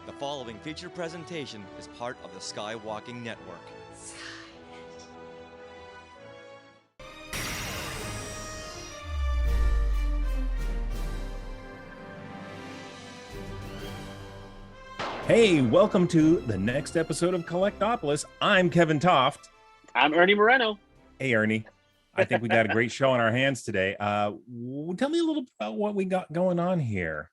The following featured presentation is part of the Skywalking Network. Hey, welcome to the next episode of Collect-Opolis. I'm Kevin Toft. I'm Ernie Moreno. Hey, Ernie. I think we got a great show on our hands today. Tell me a little about what we got going on here.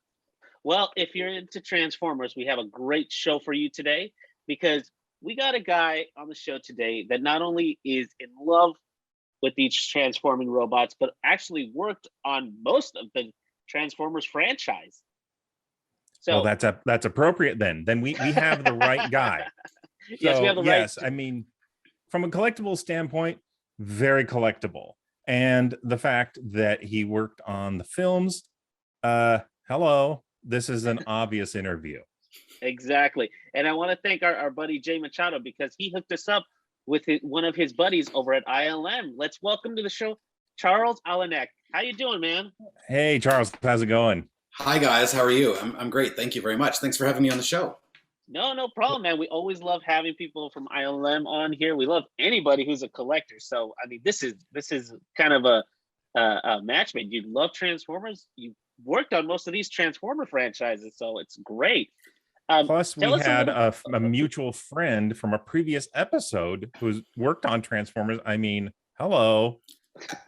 Well, if you're into Transformers, we have a great show for you today because we got a guy on the show today that not only is in love with these transforming robots, but actually worked on most of the Transformers franchise. So well, that's appropriate then. Then we have the right guy. Yes, we have the right. Yes, I mean, from a collectible standpoint, very collectible. And the fact that he worked on the films, hello, this is an obvious interview. Exactly. And I want to thank our buddy Jay Machado because he hooked us up with one of his buddies over at ILM. Let's welcome to the show, Charles Alleneck. How you doing, man? Hey, Charles, how's it going? Hi, guys. How are you? I'm great. Thank you very much. Thanks for having me on the show. No problem, man. We always love having people from ILM on here. We love anybody who's a collector. So, I mean, this is kind of a match made. You love Transformers. You worked on most of these Transformer franchises, so it's great. Plus, we had a mutual friend from a previous episode who's worked on Transformers. I mean, hello.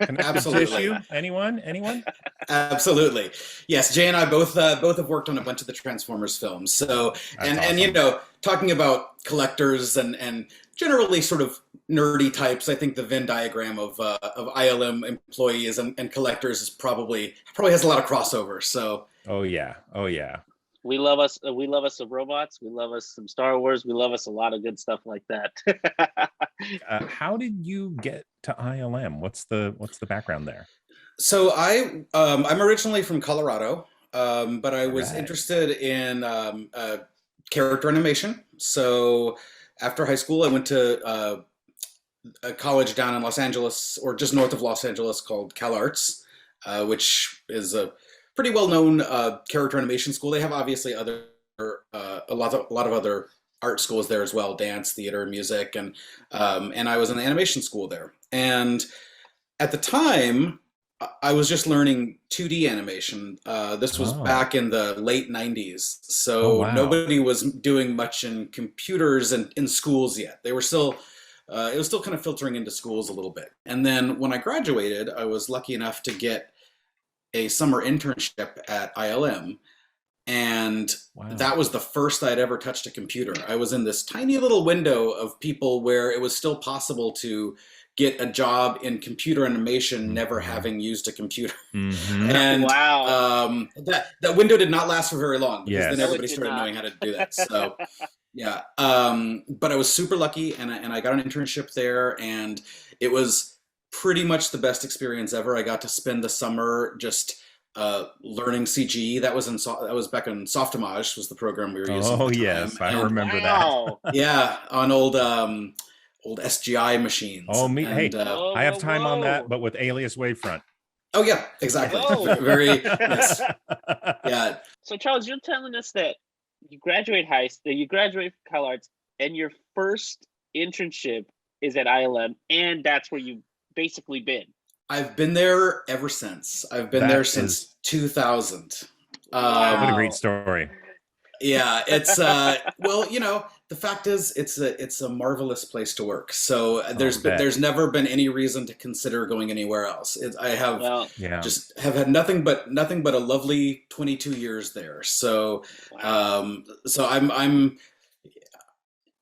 Absolutely. Anyone? Absolutely. Yes, Jay and I both have worked on a bunch of the Transformers films. So, and you know, talking about collectors and generally sort of nerdy types, I think the Venn diagram of ILM employees and collectors is probably has a lot of crossover. So. Oh yeah. We love us some robots. We love us some Star Wars. We love us a lot of good stuff like that. How did you get to ILM? What's the background there? So I'm originally from Colorado, but I was interested in character animation. So after high school, I went to a college down in Los Angeles, or just north of Los Angeles, called CalArts, which is a pretty well-known character animation school. They have obviously a lot of other art schools there as well, dance, theater, music, and I was in the animation school there. And at the time, I was just learning 2D animation. This was back in the late 90s, so nobody was doing much in computers and in schools yet. They were still it was still kind of filtering into schools a little bit. And then when I graduated, I was lucky enough to get a summer internship at ILM, and that was the first I'd ever touched a computer. I was in this tiny little window of people where it was still possible to get a job in computer animation, never having used a computer. And that window did not last for very long, because then everybody started knowing how to do that. So yeah, but I was super lucky, and I got an internship there, and it was pretty much the best experience ever. I got to spend the summer just learning CG. That was back in Softimage, was the program we were using. Oh yes, I remember that. Yeah, on old SGI machines. Oh me, and, I have time on that, but with Alias Wavefront. Oh yeah, exactly. Very yes. Yeah. So Charles, you're telling us that you graduate from CalArts, and your first internship is at ILM, and that's where you basically been. I've been there ever since. I've been there since 2000. What a great story. Yeah, it's well, you know, the fact is it's a marvelous place to work. So there's never been any reason to consider going anywhere else. I have just have had nothing but a lovely 22 years there. So so I'm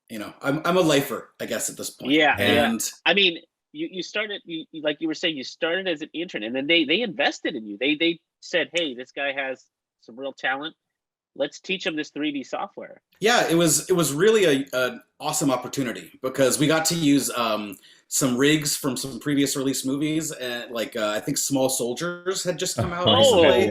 you know, I'm a lifer, I guess, at this point. Yeah. I mean, you started, like you were saying, you started as an intern, and then they invested in you. They said, hey, this guy has some real talent. Let's teach him this 3D software. Yeah, it was really an awesome opportunity, because we got to use some rigs from some previous release movies, and I think Small Soldiers had just come out recently.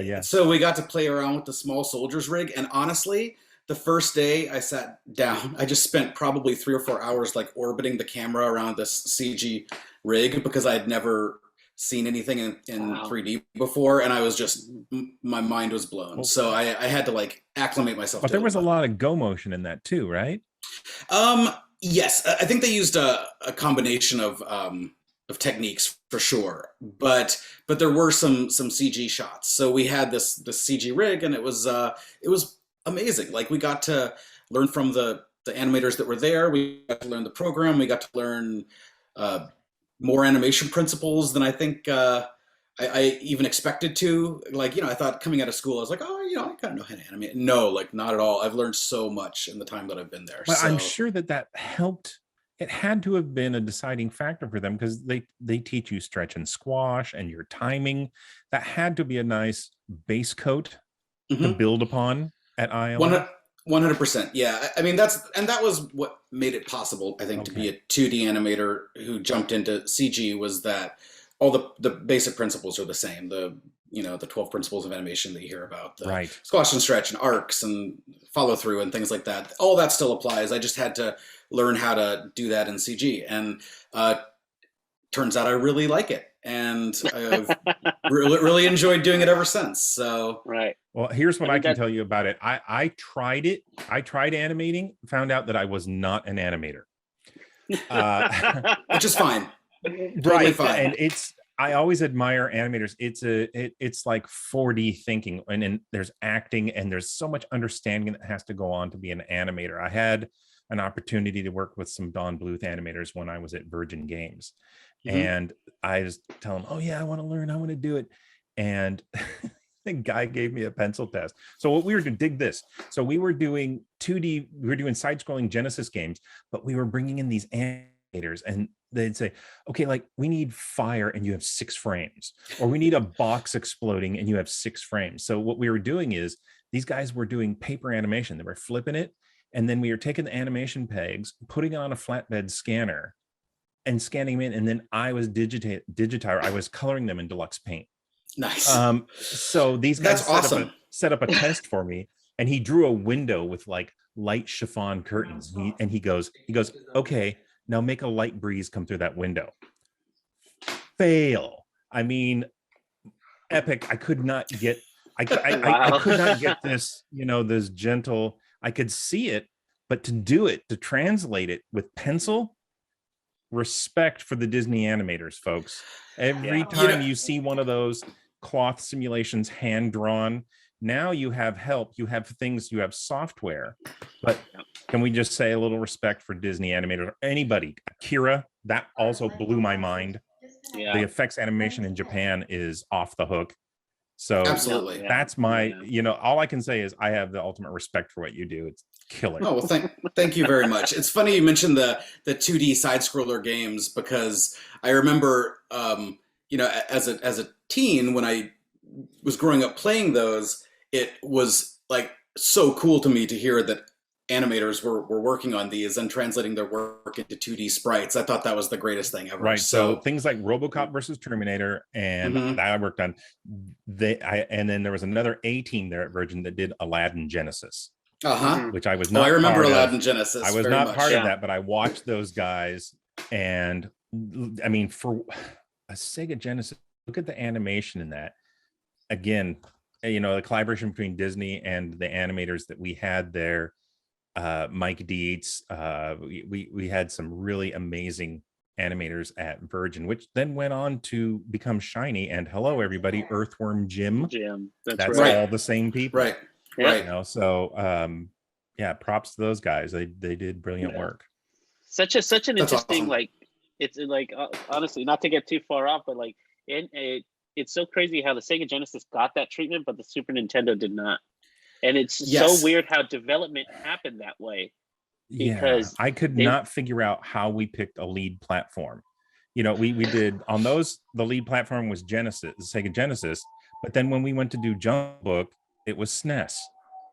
Yeah. So we got to play around with the Small Soldiers rig, and honestly, the first day I sat down, I just spent probably 3 or 4 hours orbiting the camera around this CG rig, because I had never seen anything in Wow. 3D before, and I was just my mind was blown. Oh. So I had to like acclimate myself. But to there it was a bit. lot of go motion in that too, right? Yes, I think they used a combination of techniques for sure, but there were some CG shots. So we had this CG rig, and it was amazing. Like we got to learn from the animators that were there. We got to learn the program. We got to learn more animation principles than I think I even expected to. Like, I thought coming out of school, I was like, oh, I kind of know how to animate. No, like not at all. I've learned so much in the time that I've been there. But so. I'm sure that helped. It had to have been a deciding factor for them because they teach you stretch and squash and your timing. That had to be a nice base coat to build upon at ILM. 100%. Yeah. I mean, that was what made it possible, I think, to be a 2D animator who jumped into CG, was that all the basic principles are the same. The 12 principles of animation that you hear about, the squash and stretch and arcs and follow through and things like that. All that still applies. I just had to learn how to do that in CG, and turns out I really like it, and I've really enjoyed doing it ever since. So right. Well, here's what I can tell you about it. I tried it. I tried animating, found out that I was not an animator. Which is fine. Totally fine. And I always admire animators. It's like 4D thinking, and there's acting, and there's so much understanding that has to go on to be an animator. I had an opportunity to work with some Don Bluth animators when I was at Virgin Games, and I just tell them, oh yeah, I want to learn, I want to do it, and the guy gave me a pencil test. So what we were doing, dig this. So we were doing 2D, we were doing side-scrolling Genesis games, but we were bringing in these animators, and they'd say, okay, like we need fire and you have 6 frames, or we need a box exploding and you have 6 frames. So what we were doing is these guys were doing paper animation. They were flipping it, and then we were taking the animation pegs, putting it on a flatbed scanner and scanning them in, and then I was I was coloring them in Deluxe Paint. Nice. So these guys awesome. set up a test for me, and he drew a window with like light chiffon curtains. He goes, okay, now make a light breeze come through that window. Fail. I mean, epic. I could not get I could not get this, this gentle. I could see it, but to translate it with pencil. Respect for the Disney animators, folks. Every time you see one of those cloth simulations hand drawn, now you have help, you have things, you have software. But can we just say a little respect for Disney animators? Anybody, Akira, that also blew my mind. The effects animation in Japan is off the hook. So absolutely, that's my, all I can say is I have the ultimate respect for what you do. It's killer. Oh, well, thank you very much. It's funny you mentioned the 2D side scroller games, because I remember, as a teen, when I was growing up playing those, it was like so cool to me to hear that animators were working on these and translating their work into 2D sprites. I thought that was the greatest thing ever. Right. So things like RoboCop versus Terminator, and that I worked on. And then there was another A team there at Virgin that did Aladdin Genesis. Which I was not. I remember part Aladdin of. Genesis. I was not part of that, but I watched those guys, and I mean, for a Sega Genesis, look at the animation in that. Again, the collaboration between Disney and the animators that we had there. Mike Dietz, we had some really amazing animators at Virgin, which then went on to become Shiny and hello everybody, Earthworm Jim. That's right. all the same people, right? Right. So props to those guys. They did brilliant work. Such an interesting awesome. It's honestly, not to get too far off, but it's so crazy how the Sega Genesis got that treatment, but the Super Nintendo did not. And it's so weird how development happened that way. Because I could not figure out how we picked a lead platform. We did on those, the lead platform was Genesis, Sega Genesis, but then when we went to do Jungle Book, it was SNES.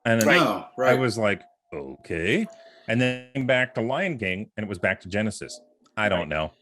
And then I was like, okay. And then came back to Lion King, and it was back to Genesis. I don't know.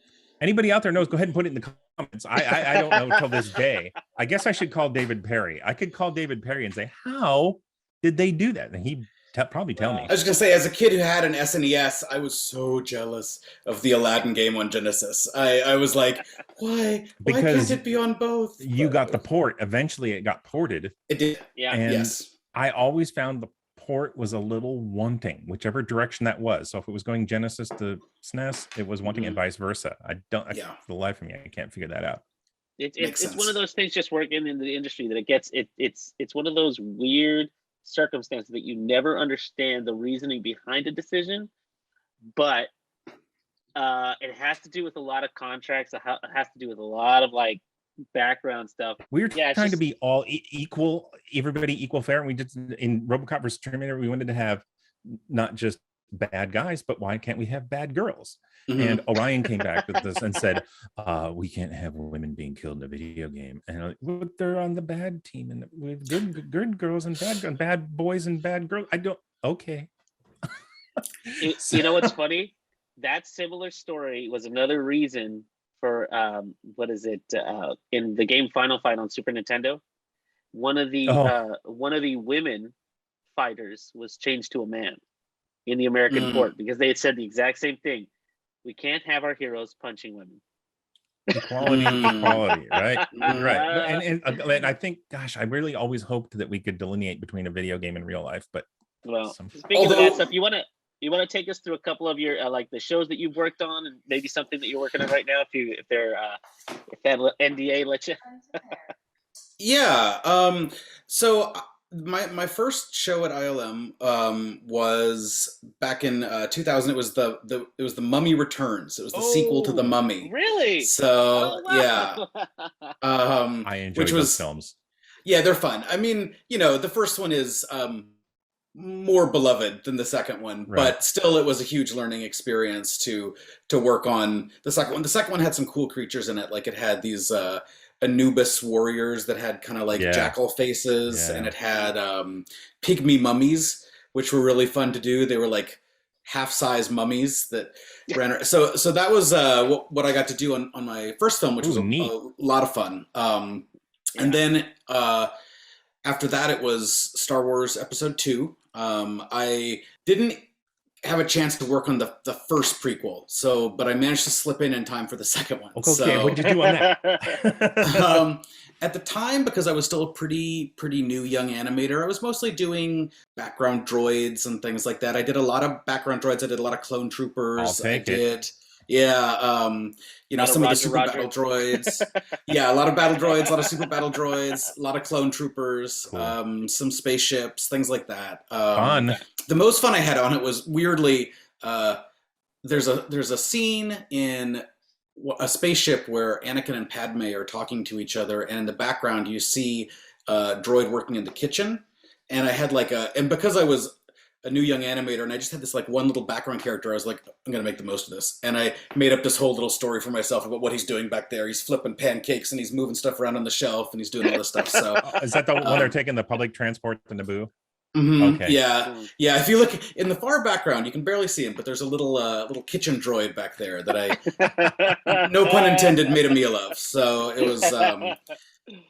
Anybody out there knows, go ahead and put it in the comments. I don't know till this day. I guess I should call David Perry. I could call David Perry and say, how did they do that? And he'd Probably tell me. I was gonna say, as a kid who had an SNES, I was so jealous of the Aladdin game on Genesis. I was like, why? Why can't it be on both? You got the port. Eventually, it got ported. It did. Yeah. And Yes. I always found the port was a little wanting, whichever direction that was. So if it was going Genesis to SNES, it was wanting, and vice versa. For the life of me, I can't figure that out. It's one of those things just working in the industry that it's one of those weird circumstances that you never understand the reasoning behind a decision, but it has to do with a lot of contracts. It has to do with a lot of like background stuff. We were trying to be all equal, everybody equal fair, and we just in RoboCop vs. Terminator, we wanted to have not just bad guys, but why can't we have bad girls? And Orion came back with this and said, we can't have women being killed in a video game. And like, they're on the bad team, and with good girls and bad boys and bad girls. Okay. You know what's funny? That similar story was another reason for in the game Final Fight on Super Nintendo, one of the women fighters was changed to a man in the American court because they had said the exact same thing. We can't have our heroes punching women. Equality, right? Right. And I think, gosh, I really always hoped that we could delineate between a video game and real life, but speaking of that stuff, you want to take us through a couple of your like the shows that you've worked on, and maybe something that you're working on right now, if that NDA lets you. Yeah. So my first show at ILM was back in 2000. It was the Mummy Returns. It was the sequel to The Mummy. Really? So wow. yeah. I enjoyed those films. Yeah, they're fun. I mean, the first one is more beloved than the second one, but still, it was a huge learning experience to work on the second one. The second one had some cool creatures in it, like it had these Anubis warriors that had kind of like jackal faces, and it had pygmy mummies, which were really fun to do. They were like half-size mummies that ran. So that was what I got to do on my first film, which was a lot of fun. And then after that, it was Star Wars Episode 2. I didn't have a chance to work on the first prequel, but I managed to slip in time for the second one. Okay, what did you do on that? At the time, because I was still a pretty new young animator, I was mostly doing background droids and things like that. I did a lot of background droids. I did a lot of clone troopers. Some of the super battle droids. Yeah, a lot of battle droids, a lot of super battle droids, a lot of clone troopers, some spaceships, things like that. Fun. The most fun I had on it was weirdly, there's a scene in a spaceship where Anakin and Padme are talking to each other, and in the background you see a droid working in the kitchen. And I had and because I was a new young animator and I just had this like one little background character, I was like, I'm gonna make the most of this. And I made up this whole little story for myself about what he's doing back there. He's flipping pancakes and he's moving stuff around on the shelf and he's doing all this stuff. So is that the one they're taking the public transport to Naboo? Okay. Yeah. If you look in the far background, you can barely see him, but there's a little kitchen droid back there that I, no pun intended, made a meal of. So it was.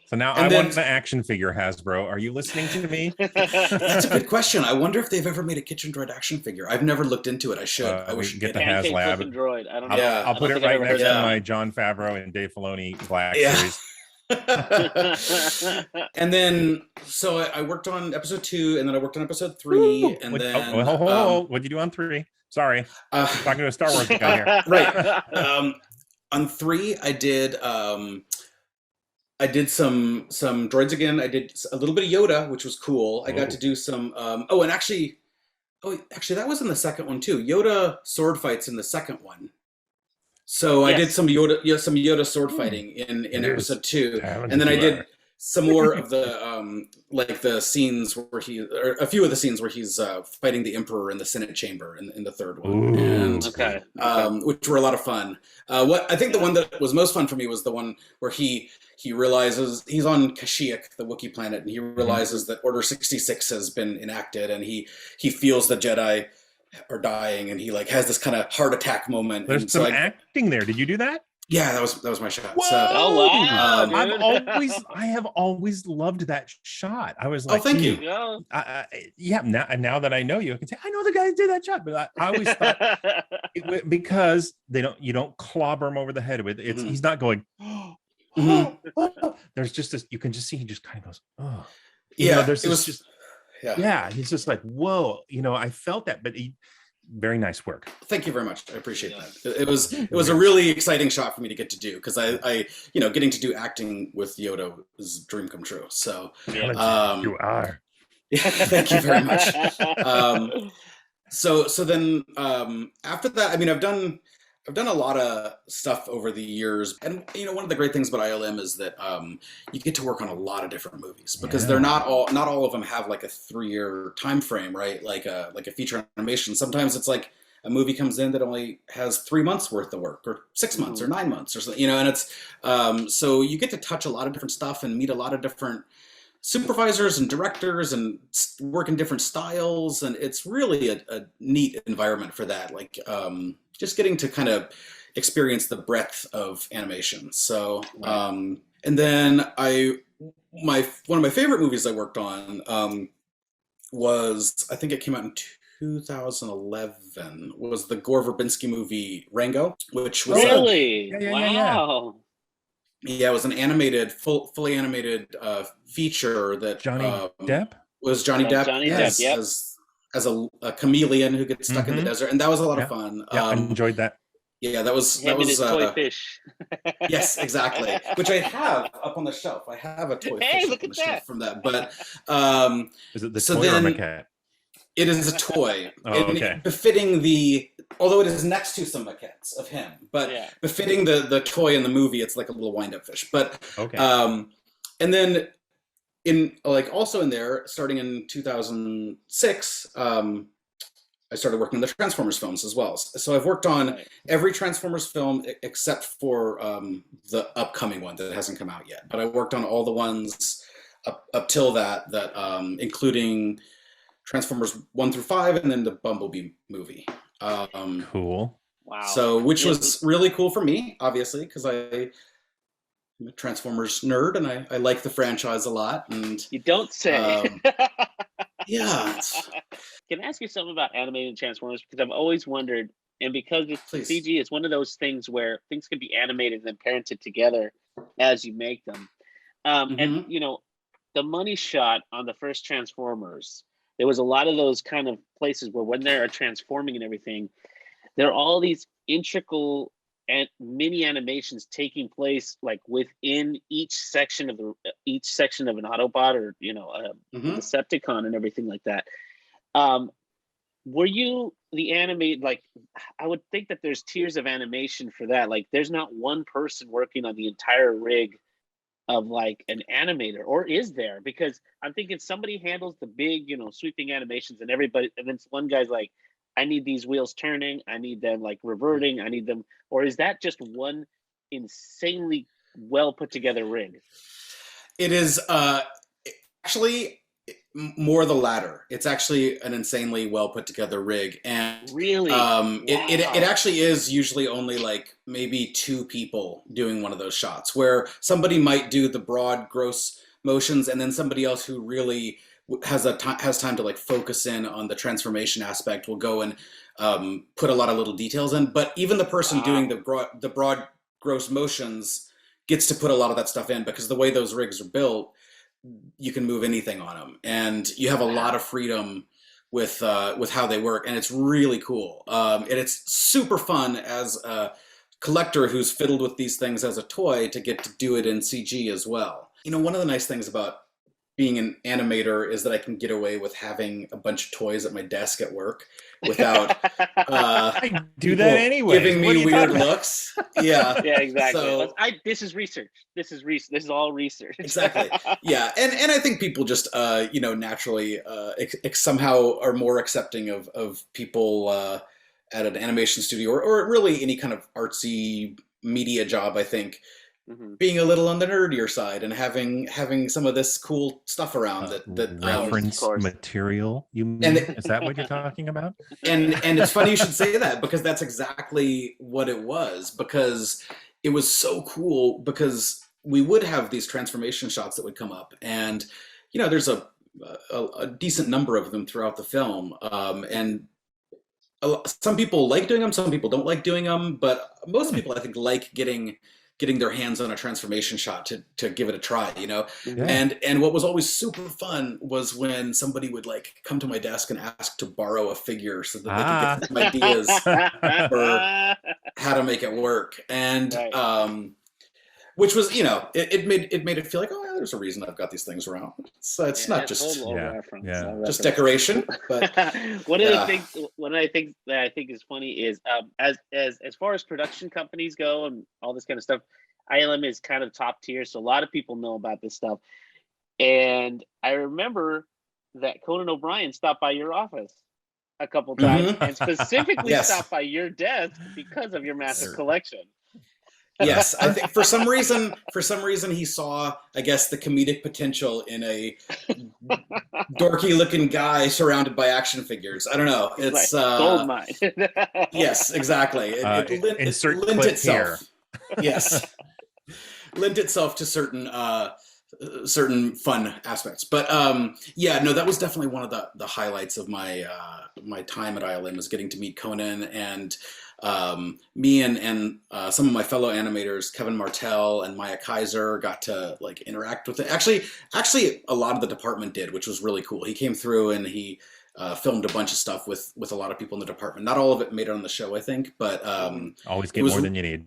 So now I want the action figure, Hasbro. Are you listening to me? That's a good question. I wonder if they've ever made a kitchen droid action figure. I've never looked into it. I should. I wish should get the HasLab. Droid. I don't know. I'll put it right next to my Jon Favreau and Dave Filoni Black series. And then, so I worked on Episode 2, and then I worked on Episode 3, and then what'd you do on 3? Sorry, talking to a Star Wars guy here. Right. On 3, I did some droids again. I did a little bit of Yoda, which was cool. I got to do some. Actually, that was in the second one too. Yoda sword fights in the second one. So I did some Yoda sword fighting in Episode 2, and then I did some more of the the scenes where a few of the scenes where he's fighting the Emperor in the Senate chamber in the third one, and which were a lot of fun. What I think the one that was most fun for me was the one where he realizes he's on Kashyyyk, the Wookiee planet, and he realizes that Order 66 has been enacted, and he feels the Jedi are dying, and he has this kind of heart attack moment. There's some acting there. Did you do that? Yeah, that was my shot. Whoa! So, Oh, wow, dude. I have always loved that shot. I was oh, like, thank There you. you go. yeah. Now that I know you, I can say I know the guy who did that shot. But I always thought because you don't clobber him over the head with it. Mhm. He's not going. Mhm. There's just this. You can just see he just kind of goes. Oh, Yeah, there's it was just yeah. yeah. He's just like whoa. I felt that, but very nice work. Thank you very much. I appreciate that. It was a really exciting shot for me to get to do because I getting to do acting with Yoda is a dream come true. So You are. yeah, thank you very much. So then after that, I mean, I've done a lot of stuff over the years, and one of the great things about ILM is that you get to work on a lot of different movies because they're not all of them have like a 3-year time frame, right? Like a feature animation. Sometimes it's like a movie comes in that only has 3 months worth of work, or 6 months, or 9 months, or something. And it's so you get to touch a lot of different stuff and meet a lot of different supervisors and directors and work in different styles, and it's really a neat environment for that. Like just getting to kind of experience the breadth of animation. So and then one of my favorite movies I worked on was, I think it came out in 2011, was the Gore Verbinski movie Rango, which was Really? Yeah. Wow. it was an animated, fully animated feature that Johnny Depp was Johnny Yeah, Depp, Johnny as, Depp, yep. as a chameleon who gets stuck in the desert, and that was a lot of fun. Yeah, I enjoyed that. Yeah, that was Him and his toy fish. yes, exactly. Which I have up on the shelf. I have a toy Hey, fish look up on at the shelf that. from that. But Is it the so toy then- or maquette? it is a toy, Oh, and okay. befitting although it is next to some maquettes of him, but Yeah. befitting the toy in the movie, it's like a little wind-up fish. But Okay. and then also in there, starting in 2006, I started working on the Transformers films as well. So I've worked on every Transformers film except for the upcoming one that hasn't come out yet. But I worked on all the ones up till that including Transformers 1 through 5, and then the Bumblebee movie. Cool. Wow. So, which was really cool for me, obviously, because I'm a Transformers nerd and I like the franchise a lot. And You don't say. yeah, Can I ask you something about animating Transformers? Because I've always wondered, and because it's Please. CG, it's one of those things where things can be animated and parented together as you make them. And the money shot on the first Transformers, there was a lot of those kind of places where when they're transforming and everything, there are all these integral and mini animations taking place like within each section of an Autobot or a Decepticon and everything like that. Were you the animate, like, I would think that there's tiers of animation for that. Like there's not one person working on the entire rig of like an animator, or is there? Because I'm thinking somebody handles the big, sweeping animations, and everybody, and then one guy's like, I need these wheels turning, I need them like reverting, I need them, or is that just one insanely well put together rig? it is actually more the latter. It's actually an insanely well put together rig, and Really? it actually is usually only like maybe 2 people doing one of those shots, where somebody might do the broad gross motions, and then somebody else who really has time to like focus in on the transformation aspect will go and put a lot of little details in. But even the person doing the broad gross motions gets to put a lot of that stuff in, because the way those rigs are built, you can move anything on them, and you have a lot of freedom with how they work, and it's really cool. And it's super fun as a collector who's fiddled with these things as a toy to get to do it in CG as well. One of the nice things about being an animator is that I can get away with having a bunch of toys at my desk at work without I do that anyway. giving me weird looks. Yeah, Yeah, exactly. So, This is research. This is all research. exactly. Yeah, and I think people just naturally somehow are more accepting of people at an animation studio or really any kind of artsy media job. I think being a little on the nerdier side and having some of this cool stuff around that reference material. You mean? Is that what you're talking about? And it's funny you should say that, because that's exactly what it was. Because it was so cool because we would have these transformation shots that would come up, and there's a decent number of them throughout the film, and some people like doing them, some people don't like doing them, but most people I think like getting their hands on a transformation shot to give it a try, Yeah. And what was always super fun was when somebody would like come to my desk and ask to borrow a figure so that they could get some ideas for how to make it work. And which was, it made it feel like, oh yeah, there's a reason I've got these things around. So it's not just just decoration. But one of the things that I think is funny is as far as production companies go and all this kind of stuff, ILM is kind of top tier, so a lot of people know about this stuff. And I remember that Conan OBrien stopped by your office a couple times and specifically stopped by your desk because of your massive collection. Yes, I think for some reason he saw, I guess, the comedic potential in a dorky looking guy surrounded by action figures. I don't know. It's gold mine. Yes, exactly. It lent itself. Yes, lent itself to certain fun aspects. But that was definitely one of the highlights of my my time at ILM, was getting to meet Conan, and me and some of my fellow animators, Kevin Martell and Maya Kaiser, got to like interact with it. Actually, a lot of the department did, which was really cool. He came through and he filmed a bunch of stuff with a lot of people in the department. Not all of it made it on the show, I think, but always get more than you need.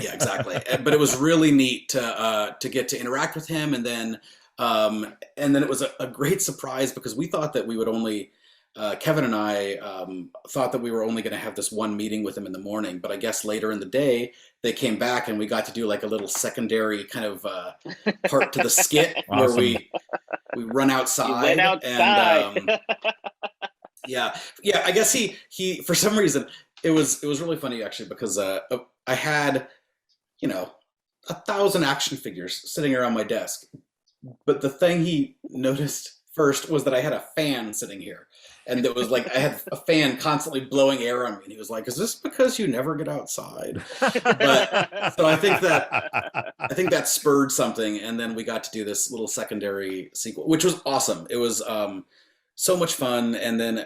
Yeah, exactly. But it was really neat to get to interact with him, and then it was a great surprise because we thought that we would only. Kevin and I thought that we were only going to have this one meeting with him in the morning, but I guess later in the day they came back and we got to do like a little secondary kind of part to the skit where we run outside. You went outside. And I guess he for some reason it was really funny actually because I had 1,000 action figures sitting around my desk, but the thing he noticed first was that I had a fan sitting here. And it was like I had a fan constantly blowing air on me, and he was like, "Is this because you never get outside?" But so I think that spurred something, and then we got to do this little secondary sequel, which was awesome. It was so much fun, and then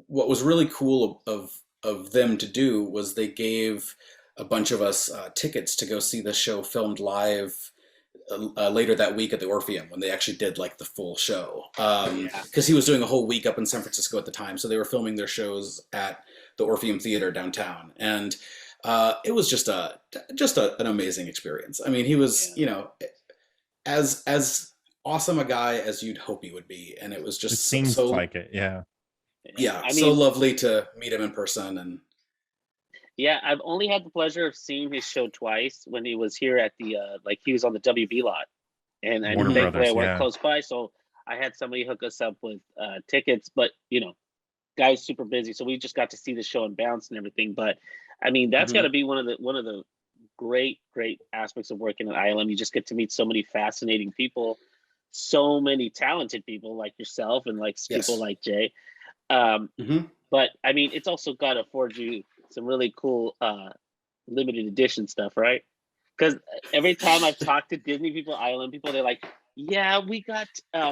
what was really cool of them to do was they gave a bunch of us tickets to go see the show filmed live. Later that week at the Orpheum, when they actually did like the full show, because he was doing a whole week up in San Francisco at the time, so they were filming their shows at the Orpheum Theater downtown, and it was just an amazing experience. I mean, he was as awesome a guy as you'd hope he would be, and it was just seems like it, yeah. I mean, so lovely to meet him in person. And yeah, I've only had the pleasure of seeing his show twice when he was here at the he was on the WB lot, and thankfully I worked close by, so I had somebody hook us up with tickets. But guy's super busy, so we just got to see the show and bounce and everything. But I mean, that's got to be one of the great aspects of working at ILM. You just get to meet so many fascinating people, so many talented people like yourself and like people like Jay. But I mean, it's also got to afford you some really cool limited edition stuff, right? Because every time I've talked to Disney people, ILM people, they're like, yeah, we got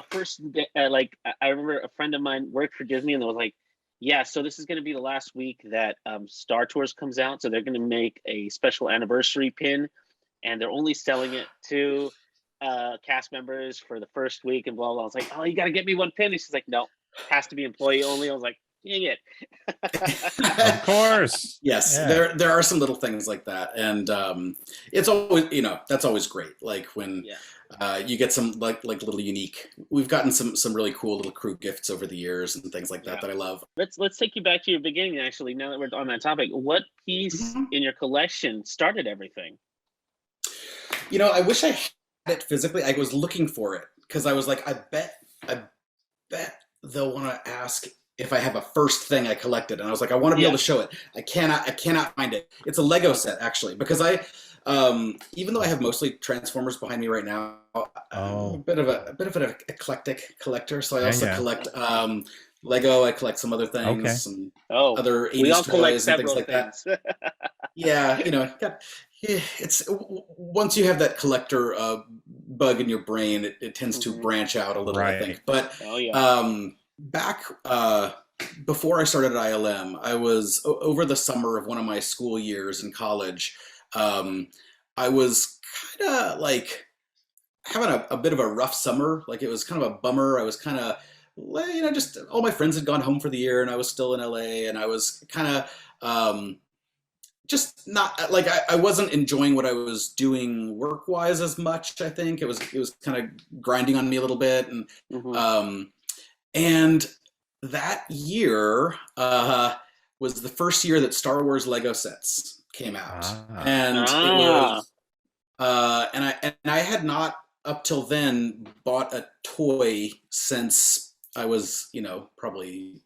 first, like, I remember a friend of mine worked for Disney and they was like, yeah, so this is going to be the last week that Star Tours comes out. So they're going to make a special anniversary pin and they're only selling it to cast members for the first week and blah, blah. I was like, oh, you got to get me one pin. And she's like, no, has to be employee only. I was like, dang it. Of course. Yes, there are some little things like that. And it's always, that's always great. Like when you get some like little unique, we've gotten some really cool little crew gifts over the years and things like that I love. Let's take you back to your beginning, actually, now that we're on that topic. What piece in your collection started everything? I wish I had it physically. I was looking for it because I was like, I bet they'll want to ask if I have a first thing I collected, and I was like, I want to be able to show it. I cannot find it. It's a Lego set actually, because I even though I have mostly Transformers behind me right now, I'm a bit of an eclectic collector. So I also collect Lego. I collect some other things, some other 80s toys and things like that. Yeah, it's once you have that collector bug in your brain, it tends to branch out a little, I think. But Oh yeah. back before I started at ILM, I was over the summer of one of my school years in college. I was kind of like having a bit of a rough summer. Like, it was kind of a bummer. I was kind of, just all my friends had gone home for the year, and I was still in LA, and I was kind of just not like I wasn't enjoying what I was doing work wise as much. I think it was kind of grinding on me a little bit, and that year was the first year that Star Wars Lego sets came out, and it was and I had not up till then bought a toy since I was probably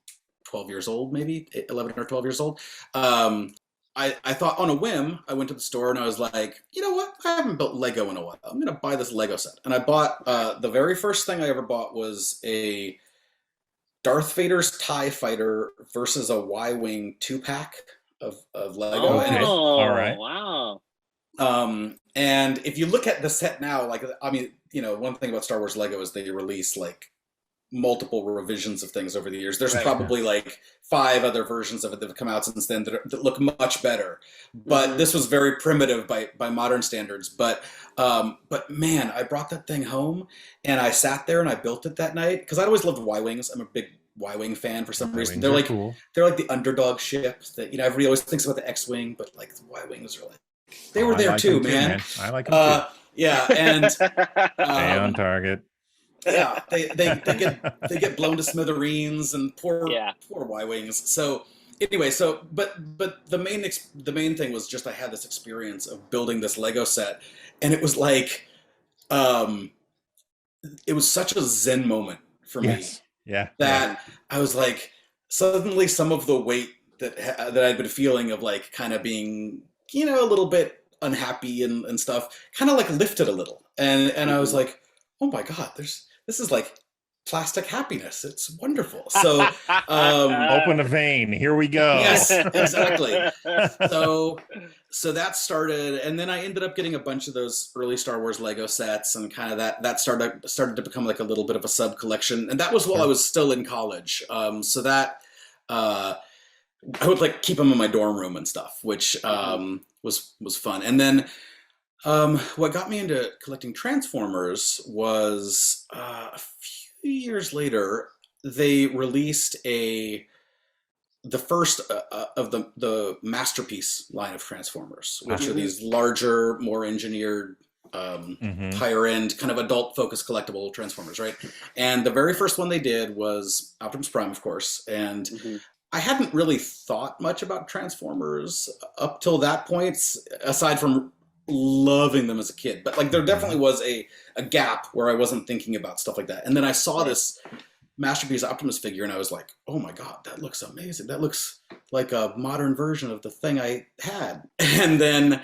12 years old, maybe 11 or 12 years old. I thought, on a whim, I went to the store and I was like, you know what? I haven't built Lego in a while. I'm going to buy this Lego set. And I bought, the very first thing I ever bought was a Darth Vader's TIE Fighter versus a Y-Wing 2-pack of Lego. Oh, And all right. Wow. and if you look at the set now, like, I mean, one thing about Star Wars Lego is they release like multiple revisions of things over the years. There's probably like 5 other versions of it that have come out since then that look much better. But this was very primitive by modern standards. But man, I brought that thing home and I sat there and I built it that night because I'd always loved Y-wings. I'm a big Y-wing fan for some reason. They're like cool. They're like the underdog ship that everybody always thinks about the X-wing, but like the Y-wings are like they were there like too, man. I like them too. Yeah, and stay on target. Yeah, they get blown to smithereens, and poor Y-wings. So anyway, but the main thing was just I had this experience of building this Lego set, and it was like, it was such a Zen moment for me. Yeah. That I was like, suddenly some of the weight that I'd been feeling of like kind of being a little bit unhappy and stuff kind of like lifted a little, and I was like, oh my God, this is like plastic happiness. It's wonderful. So open a vein. Here we go. Yes, exactly. So that started, and then I ended up getting a bunch of those early Star Wars Lego sets, and kind of that started to become like a little bit of a sub collection, and that was while I was still in college. So that I would like keep them in my dorm room and stuff, which was fun. And then what got me into collecting Transformers was a few years later, they released the first of the Masterpiece line of Transformers, which are these larger, more engineered, higher end, kind of adult focused collectible Transformers, right? And the very first one they did was Optimus Prime, of course, and I hadn't really thought much about Transformers up till that point, aside from loving them as a kid. But like there definitely was a gap where I wasn't thinking about stuff like that. And then I saw this Masterpiece Optimus figure and I was like, oh my God, that looks amazing. That looks like a modern version of the thing I had. And then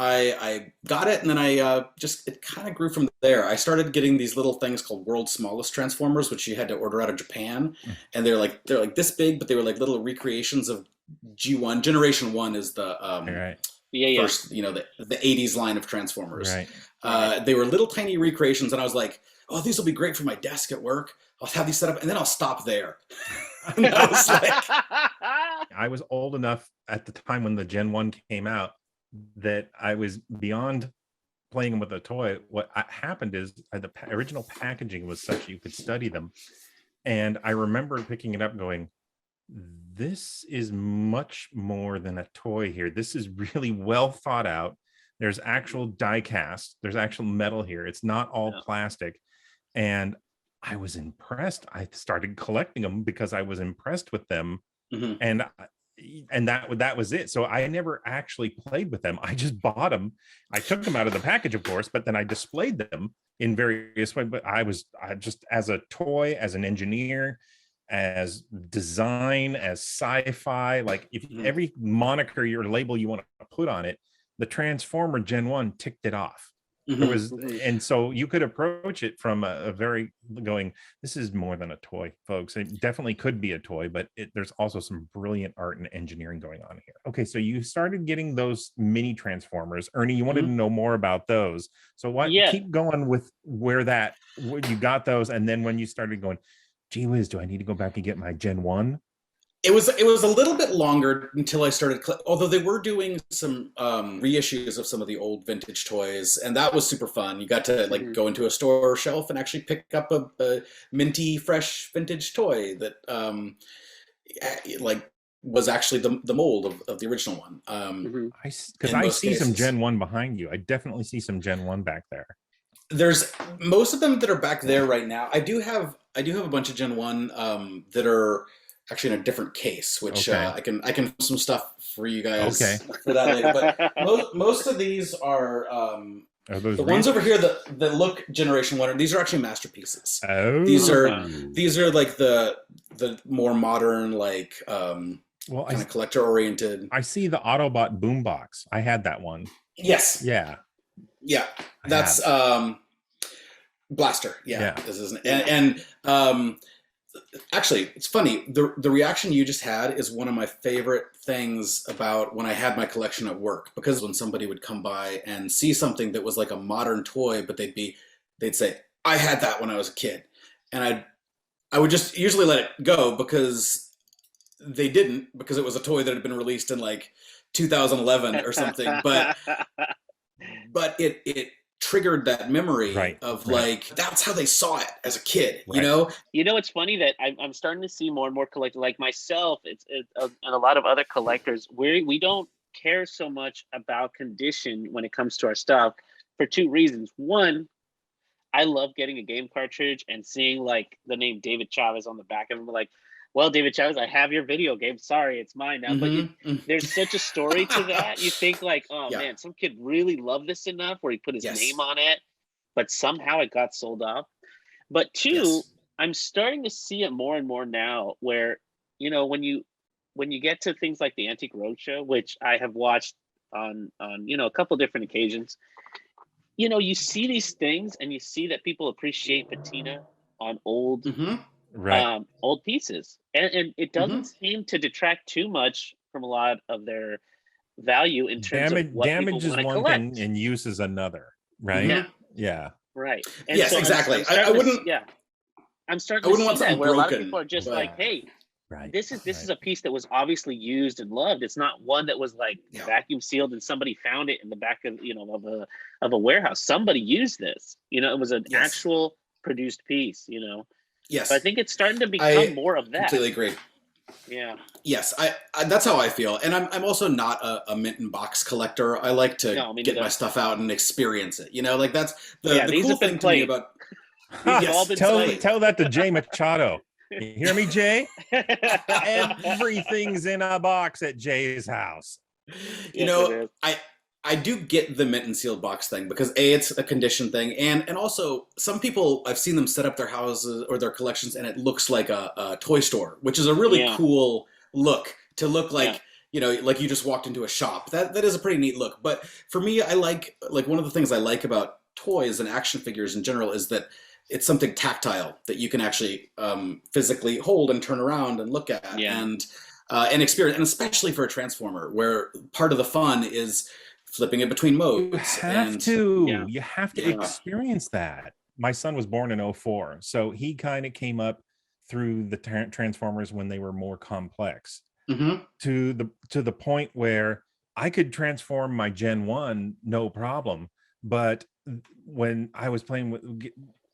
I got it, and then it kind of grew from there. I started getting these little things called World's Smallest Transformers, which you had to order out of Japan, and they're like this big, but they were like little recreations of G1. Generation 1 is the first, the 80s line of Transformers. Right. They were little tiny recreations, and I was like, oh, these will be great for my desk at work. I'll have these set up, and then I'll stop there. And I was like, I was old enough at the time when the Gen 1 came out that I was beyond playing with a toy. What happened is the original packaging was such you could study them. And I remember picking it up and going, this is much more than a toy here. This is really well thought out. There's actual die cast. There's actual metal here. It's not all plastic. And I was impressed. I started collecting them because I was impressed with them. And that was it. So I never actually played with them. I just bought them. I took them out of the package, of course, but then I displayed them in various ways. But I just, as a toy, as an engineer, as design, as sci-fi, like if every moniker or label you want to put on it, the Transformer Gen 1 ticked it off. There was, and so you could approach it from a very going, this is more than a toy, folks. It definitely could be a toy, but there's also some brilliant art and engineering going on here. Okay, so you started getting those mini Transformers. Ernie, you wanted to know more about those. So keep going with where you got those, and then when you started going, gee whiz, do I need to go back and get my Gen 1? It was a little bit longer until I started, although they were doing some reissues of some of the old vintage toys, and that was super fun. You got to like go into a store shelf and actually pick up a minty, fresh vintage toy that like was actually the mold of the original one. Because I see some Gen 1 behind you. I definitely see some Gen 1 back there. There's most of them that are back there right now. I do have a bunch of Gen 1 that are actually in a different case, which I can put some stuff for you guys for that later. But most of these are the ones over here that look Generation 1. These are actually masterpieces. Oh, these are like the more modern, like kind of collector oriented. I see the Autobot boombox. I had that one. Yes. Yeah. That's Blaster. Yeah. This isn't and actually, it's funny. The reaction you just had is one of my favorite things about when I had my collection at work, because when somebody would come by and see something that was like a modern toy, but they'd say, "I had that when I was a kid," and I would just usually let it go because they didn't, because it was a toy that had been released in like 2011 or something, but it triggered that memory of like, that's how they saw it as a kid, you know? It's funny that I'm starting to see more and more collectors like myself, and a lot of other collectors, we don't care so much about condition when it comes to our stuff for two reasons. One, I love getting a game cartridge and seeing like the name David Chavez on the back of it. Like, well, David Chavez, I have your video game. Sorry, it's mine now. But there's such a story to that. You think like, oh man, some kid really loved this enough where he put his name on it, but somehow it got sold off. But two, I'm starting to see it more and more now where, when you get to things like the Antique Roadshow, which I have watched on a couple different occasions, you see these things and you see that people appreciate patina on old old pieces, and it doesn't seem to detract too much from a lot of their value in terms of what damage people is one collect. thing and use is another, right? Right. And yes, so exactly. I wouldn't. I'm starting to see that where a lot of people are just like, hey, this is a piece that was obviously used and loved. It's not one that was like vacuum sealed and somebody found it in the back of of a warehouse. Somebody used this. It was an actual produced piece. Yes, but I think it's starting to become more of that. Completely agree. Yeah. Yes, I that's how I feel, and I'm also not a mint and box collector. I like to get my stuff out and experience it. Like that's the cool thing to me about. Tell that to Jay Machado. You hear me, Jay? Everything's in a box at Jay's house. I do get the mint and sealed box thing because it's a condition thing, and also some people, I've seen them set up their houses or their collections and it looks like a toy store, which is a really cool look to look like like you just walked into a shop. That is a pretty neat look. But for me, I like one of the things I like about toys and action figures in general is that it's something tactile that you can actually physically hold and turn around and look at and experience, and especially for a Transformer where part of the fun is flipping it between modes. You have to experience that. My son was born in 2004, so he kind of came up through the Transformers when they were more complex to the point where I could transform my Gen 1 no problem, but when I was playing with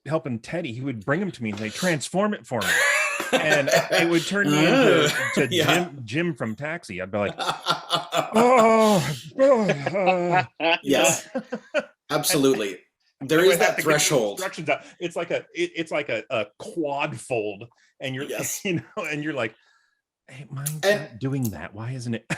helping Teddy, he would bring them to me and they transform it for me. And it would turn me into Jim from Taxi. I'd be like, yes, absolutely. There is that threshold. It's like a quad fold, and you're and you're like, hey, mine's not doing that. Why isn't it?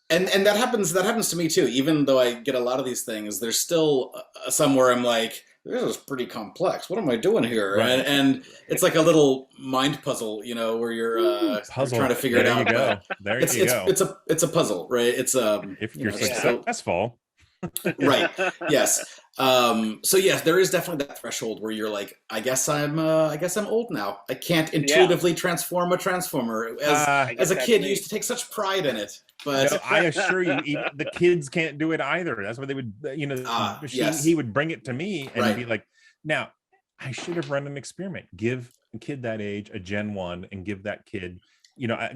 And that happens to me too. Even though I get a lot of these things, there's still some where I'm like, this is pretty complex. What am I doing here? Right. And it's like a little mind puzzle, where you're trying to figure it out. There you go. It's a puzzle, right? It's if you're successful. Right. Yes. So yes, there is definitely that threshold where you're like, I guess I'm old now. I can't intuitively transform a transformer. As a kid, you used to take such pride in it. But no, I assure you, even the kids can't do it either. That's why they would, yes. he would bring it to me and Right. be like, now, I should have run an experiment. Give a kid that age a Gen 1 and give that kid,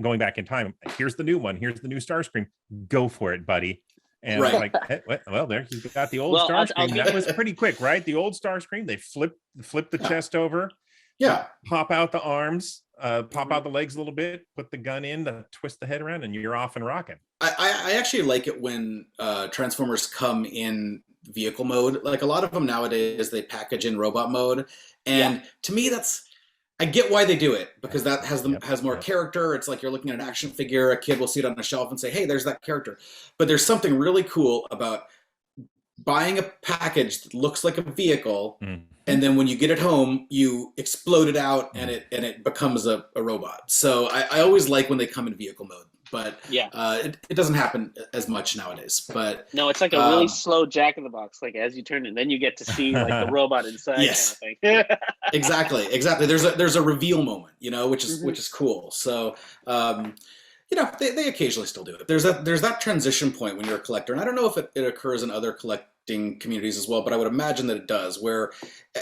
going back in time, here's the new one. Here's the new Starscream. Go for it, buddy. And Right. I'm like, hey, well, there he's got the old Starscream. That was pretty quick, right? The old Starscream, they flip the chest over, Yeah. pop out the arms, pop out the legs a little bit, put the gun in, twist the head around, and you're off and rocking. I actually like it when Transformers come in vehicle mode. Like a lot of them nowadays, they package in robot mode, and to me, I get why they do it, because that has more character. It's like you're looking at an action figure. A kid will see it on a shelf and say, "Hey, there's that character." But there's something really cool about buying a package that looks like a vehicle, and then when you get it home, you explode it out, and it becomes a robot. So I always like when they come in vehicle mode. But it doesn't happen as much nowadays. But no, it's like a really slow Jack in the Box. Like as you turn it, then you get to see like the robot inside. Yes, kind of thing. exactly. There's a reveal moment, which is cool. So they occasionally still do it. There's that transition point when you're a collector, and I don't know if it occurs in other collecting communities as well, but I would imagine that it does, where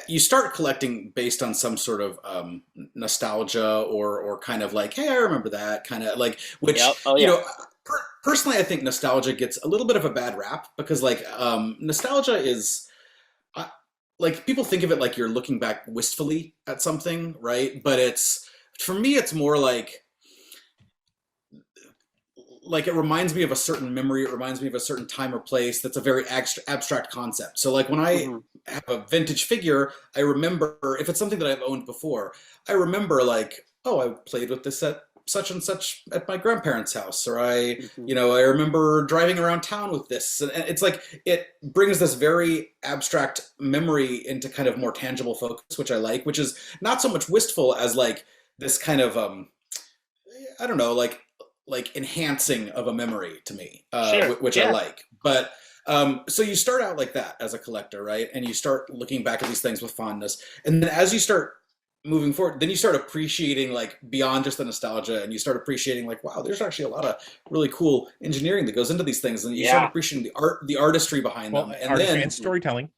you start collecting based on some sort of nostalgia or kind of like, hey, I remember that kind of like, which personally, I think nostalgia gets a little bit of a bad rap, because like nostalgia is like, people think of it like you're looking back wistfully at something, right? But for me, it's more like it reminds me of a certain memory. It reminds me of a certain time or place. That's a very abstract concept. So like when I have a vintage figure, I remember, if it's something that I've owned before, I remember like, oh, I played with this at such and such at my grandparents' house, or I remember driving around town with this. And it's like, it brings this very abstract memory into kind of more tangible focus, which I like, which is not so much wistful as like this kind of, I don't know, like enhancing of a memory to me, which I like. But so you start out like that as a collector, right? And you start looking back at these things with fondness. And then as you start moving forward, then you start appreciating like beyond just the nostalgia, and you start appreciating like, wow, there's actually a lot of really cool engineering that goes into these things. And you start appreciating the artistry behind them. And storytelling.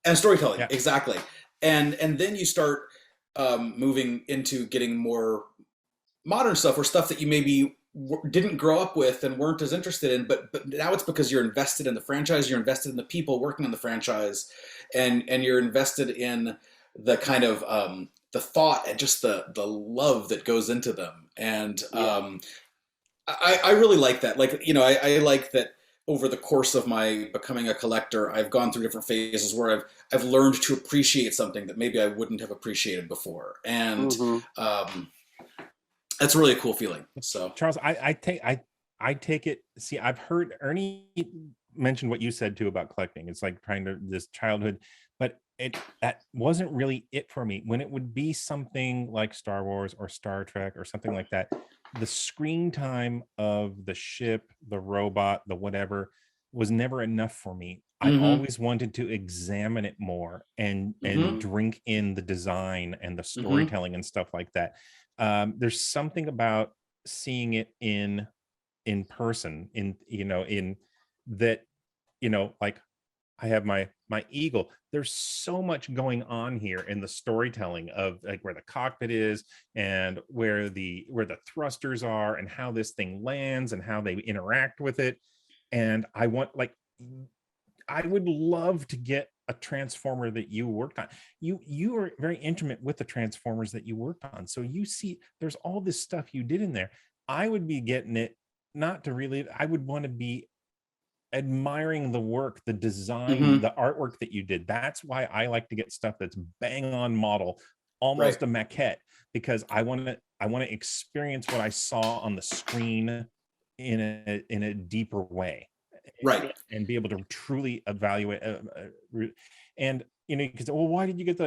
Exactly. And then you start moving into getting more modern stuff, or stuff that you maybe didn't grow up with and weren't as interested in, but now it's because you're invested in the franchise, you're invested in the people working on the franchise, and you're invested in the kind of the thought and just the love that goes into them. And I really like that. Like, I like that over the course of my becoming a collector, I've gone through different phases where I've learned to appreciate something that maybe I wouldn't have appreciated before. And that's really a cool feeling. So Charles, I take it. See, I've heard Ernie mention what you said too about collecting. It's like trying to this childhood, but that wasn't really it for me. When it would be something like Star Wars or Star Trek or something like that, the screen time of the ship, the robot, the whatever was never enough for me. I always wanted to examine it more and drink in the design and the storytelling and stuff like that. There's something about seeing it in person, in that, like I have my Eagle. There's so much going on here in the storytelling of like where the cockpit is and where the thrusters are and how this thing lands and how they interact with it. And I would love to get a Transformer that you worked on. You are very intimate with the Transformers that you worked on. So you see there's all this stuff you did in there. I would be getting it, not to relive. I would want to be admiring the work, the design, the artwork that you did. That's why I like to get stuff that's bang on model, almost a maquette, because I want to experience what I saw on the screen in a deeper way. Right. And be able to truly evaluate and because why did you get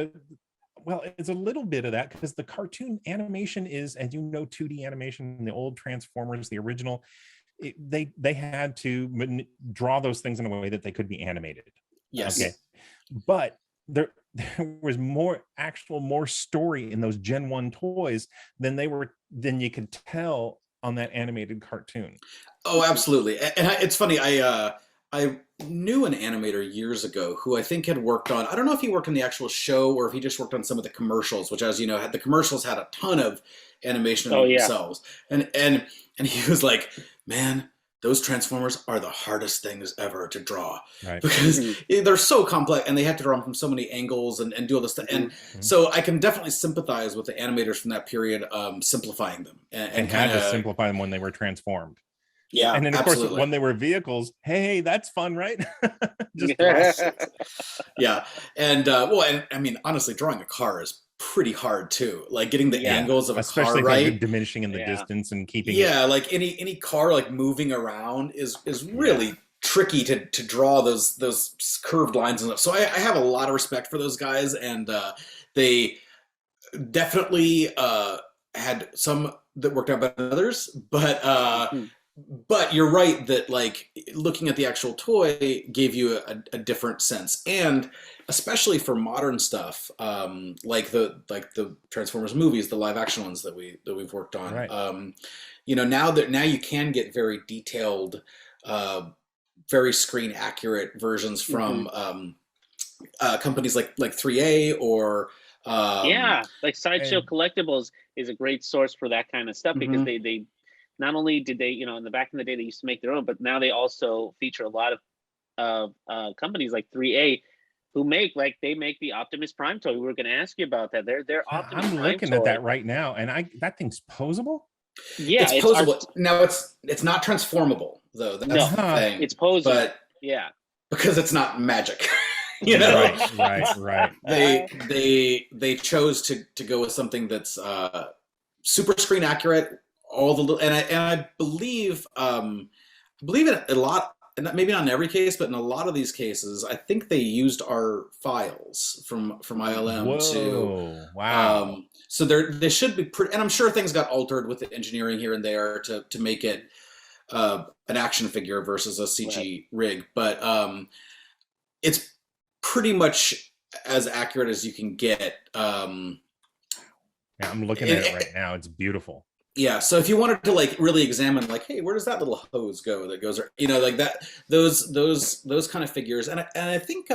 it's a little bit of that, because the cartoon animation is, as 2D animation in the old Transformers, the original, they had to draw those things in a way that they could be animated. Yes. Okay. But there was more story in those Gen 1 toys than you could tell on that animated cartoon. Oh, absolutely. And it's funny, I knew an animator years ago who I think had worked on, I don't know if he worked on the actual show or if he just worked on some of the commercials, which, as you know, the commercials had a ton of animation in themselves. And he was like, man, those Transformers are the hardest things ever to draw, right? Because they're so complex and they have to draw them from so many angles and do all this stuff. And so I can definitely sympathize with the animators from that period, simplifying them. And had to simplify them when they were transformed. Yeah, and then of course when they were vehicles, hey, that's fun, right? Yeah, and and I mean, honestly, drawing a car is pretty hard too. Like getting the angles of a especially car right, diminishing in the distance and keeping like any car like moving around is really tricky to draw those curved lines and stuff. So I have a lot of respect for those guys, and they definitely had some that worked out better than others, but you're right that like looking at the actual toy gave you a different sense, and especially for modern stuff, like the Transformers movies, the live action ones that we've worked on. Right. Now you can get very detailed, very screen accurate versions from companies like 3A or like Sideshow Collectibles is a great source for that kind of stuff, because they not only did they, in the back in the day, they used to make their own, but now they also feature a lot of companies like 3A who make the Optimus Prime toy. We were going to ask you about that. They're Optimus I'm Prime looking at that right now, and that thing's posable. Yeah, it's posable. Now it's not transformable though. That's the thing. It's posable. But because it's not magic. Right. They chose to go with something that's super screen accurate. All the and I believe in a lot, maybe not in every case, but in a lot of these cases, I think they used our files from ILM. Whoa, wow. So they should be pretty, and I'm sure things got altered with the engineering here and there to make it an action figure versus a CG rig, but it's pretty much as accurate as you can get. I'm looking at it right now. It's beautiful. Yeah, so if you wanted to like really examine, like, hey, where does that little hose go that goes, like that, those kind of figures, and I think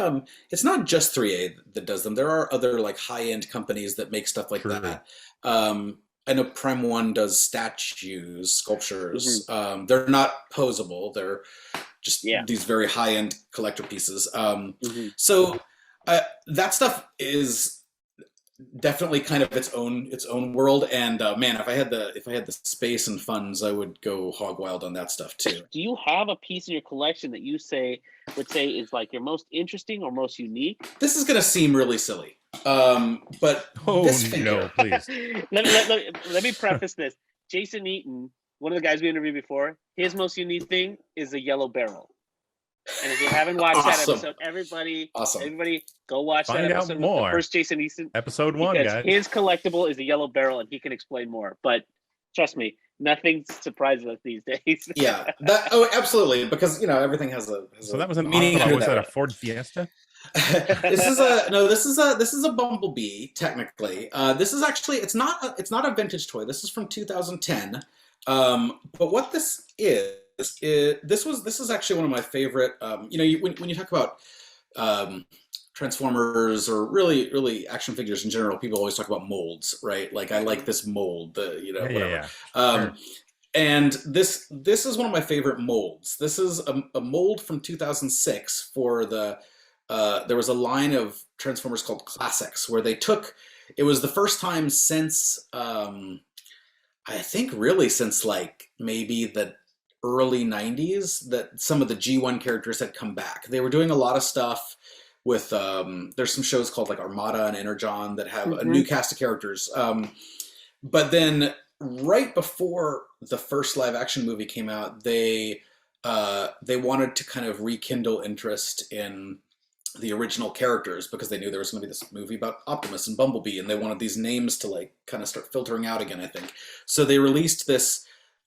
it's not just 3A that does them. There are other like high end companies that make stuff like that. I know Prime One does statues, sculptures. They're not posable. They're just these very high end collector pieces. So that stuff is definitely kind of its own world, and man, if I had the space and funds, I would go hog wild on that stuff too. Do you have a piece in your collection that you would say is like your most interesting or most unique? This is going to seem really silly, but this figure, no, please. let me preface this. Jason Eaton, one of the guys we interviewed before, his most unique thing is a yellow barrel. And if you haven't watched that episode, everybody go watch that episode. Find out more. The first Jason Easton. Episode 1, guys. His collectible is a yellow barrel, and he can explain more. But trust me, nothing surprises us these days. Yeah, absolutely, because everything has a so that was an meaning. Was that a Ford Fiesta? This is a Bumblebee. Technically, this is actually it's not a vintage toy. This is from 2010. But what this is. This is actually one of my favorite. When you talk about Transformers or really action figures in general, people always talk about molds, right? Like I like this mold, whatever. Sure. And this is one of my favorite molds. This is a mold from 2006 for the. There was a line of Transformers called Classics where they took. It was the first time since I think really since like maybe the early 90s that some of the G1 characters had come back. They were doing a lot of stuff with there's some shows called like Armada and Energon that have a new cast of characters. But then right before the first live action movie came out, they wanted to kind of rekindle interest in the original characters because they knew there was going to be this movie about Optimus and Bumblebee, and they wanted these names to like kind of start filtering out again, I think. So they released this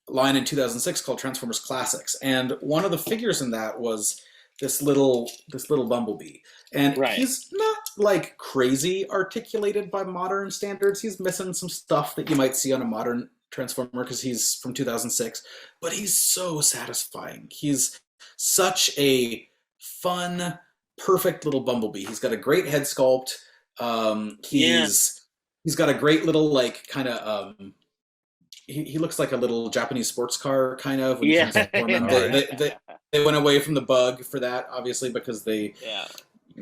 line in 2006 called Transformers Classics, and one of the figures in that was this little Bumblebee, and he's not like crazy articulated by modern standards. He's missing some stuff that you might see on a modern Transformer because he's from 2006, but he's so satisfying. He's such a fun, perfect little Bumblebee. He's got a great head sculpt. He's got a great little like kind of he looks like a little Japanese sports car kind of. When they went away from the bug for that, obviously, because they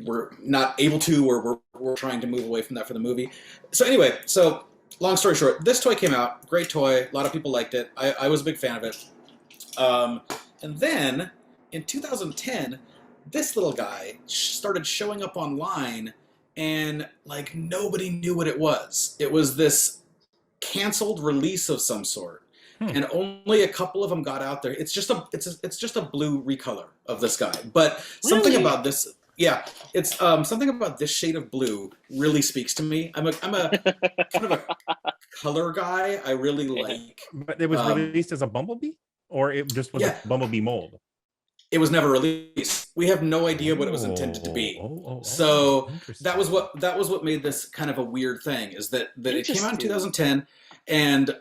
were not able to, or were trying to move away from that for the movie. So anyway, so long story short, this toy came out, great toy. A lot of people liked it. I was a big fan of it. And then in 2010, this little guy started showing up online, and like nobody knew what it was. It was this canceled release of some sort, and only a couple of them got out there. It's just a blue recolor of this guy, but something about this, it's something about this shade of blue really speaks to me. I'm a kind of a color guy. I really like. But it was released as a Bumblebee, or it just was a Bumblebee mold. It was never released. We have no idea what it was intended to be. So that was what made this kind of a weird thing, is that it came out in 2010, and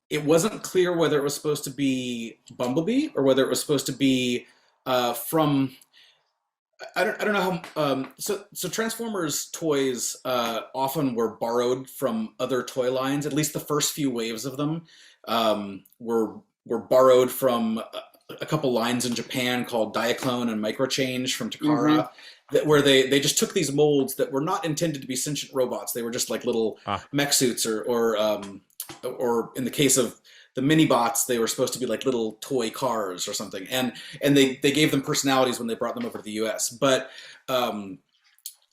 it wasn't clear whether it was supposed to be Bumblebee or whether it was supposed to be from. I don't know how. So Transformers toys often were borrowed from other toy lines. At least the first few waves of them were borrowed from a couple lines in Japan called Diaclone and Microchange from Takara, where they just took these molds that were not intended to be sentient robots. They were just like little mech suits, or in the case of the mini bots, they were supposed to be like little toy cars or something. And they gave them personalities when they brought them over to the US. But